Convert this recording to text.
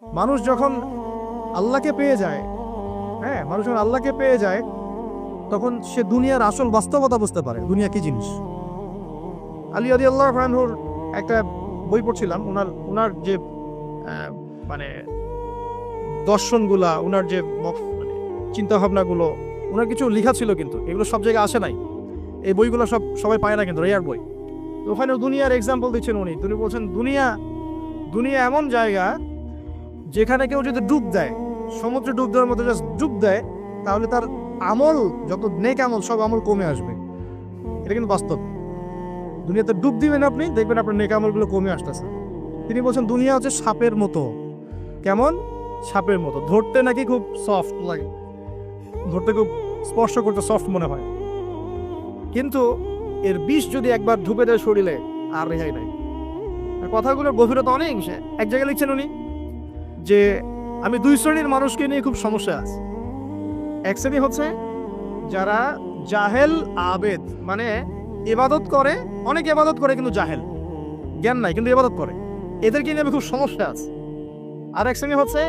মানুষ যখন আল্লাহকে পেয়ে যায়, হ্যাঁ, মানুষ যখন আল্লাহকে পেয়ে যায় তখন সে দুনিয়ার আসল বাস্তবতা বুঝতে পারে, দুনিয়া কি জিনিস। আলী রাদিয়াল্লাহু আনহুর একটা বই পড়ছিলাম, ওনার যে মানে দর্শনগুলা, ওনার যে মানে চিন্তা ভাবনাগুলো, ওনার কিছু লেখা ছিল, কিন্তু এগুলো সব জায়গায় আসে নাই। এই বইগুলো সবাই পায় না, কিন্তু রেয়ার বই। তো ওখানে দুনিয়ার এক্সাম্পল দিচ্ছেন উনি বলছেন দুনিয়া এমন জায়গা যেখানে কেউ যদি ডুব দেয়, সমুদ্রে ডুব দেওয়ার মতো জাস্ট ডুব দেয়, তাহলে তার আমল, যত নেক আমল, সব আমল কমে আসবে। এটা কিন্তু বাস্তব। দুনিয়াতে ডুব দিবেন আপনি, দেখবেন আপনার নেক আমলগুলো কমে আসতেছে। তিনি বলছেন দুনিয়া হচ্ছে সাপের মতো। কেমন? সাপের মতো। ধরতে নাকি খুব সফট লাগে, ধরতে খুব, স্পর্শ করতে সফট মনে হয়, কিন্তু এর বিষ যদি একবার ঢুকে দেয় শরীরে, আর রেহাই নাই। কথাগুলোর গভীরতা অনেক। এক জায়গায় লিখছেন উনি যে আমি দুই শ্রেণীর মানুষকে নিয়ে খুব সমস্যা আছে। এক শ্রেণী হচ্ছে যারা জাহেল আবেদ, মানে ইবাদত করে, অনেক ইবাদত করে কিন্তু জাহেল, জ্ঞান নাই কিন্তু ইবাদত করে, এদেরকে নিয়ে আমি খুব সমস্যা আছে। আর এক শ্রেণী হচ্ছে